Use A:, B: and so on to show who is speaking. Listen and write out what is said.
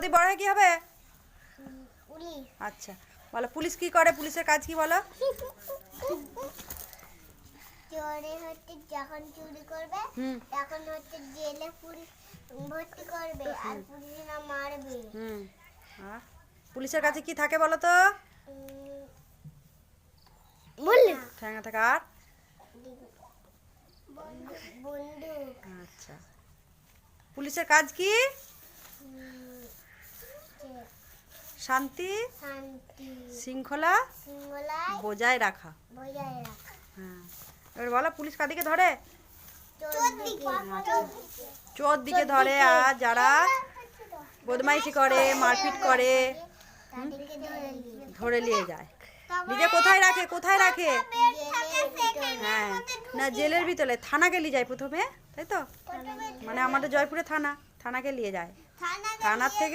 A: বৌদি বড় হয়ে কি হবে?
B: পুলিশ।
A: আচ্ছা বলো, পুলিশ কি করে? পুলিশের কাজ কি বলো?
B: চোরে হচ্ছে যখন চুরি করবে তখন হচ্ছে জেলে পুলিশ ভর্তি করবে আর পুলিশরা মারবে।
A: আর পুলিশের কাছে কি থাকে বলো তো?
B: বললে
A: ঠ্যাঙা থাকে। আর
B: বন্দুক।
A: আচ্ছা, পুলিশের কাজ কি? শান্তি
B: শান্তি
A: শৃঙ্খলা
B: শৃঙ্খলায়
A: বজায় রাখা।
B: বজায় রাখা।
A: হ্যাঁ, এবার বলো পুলিশ কাদিকে ধরে? চোর দিকে ধরে। আর যারা বদমাইশি করে, মারপিট করে,
B: তাদেরকে
A: ধরে নিয়ে যায়। নিজে কোথায় রাখে? কোথায় রাখে? হ্যাঁ, না জেলের ভিতরে থানাকে নিয়ে যায় প্রথমে, তাই তো? মানে আমাদের জয়পুরে থানাকে নিয়ে যায়। থানার থেকে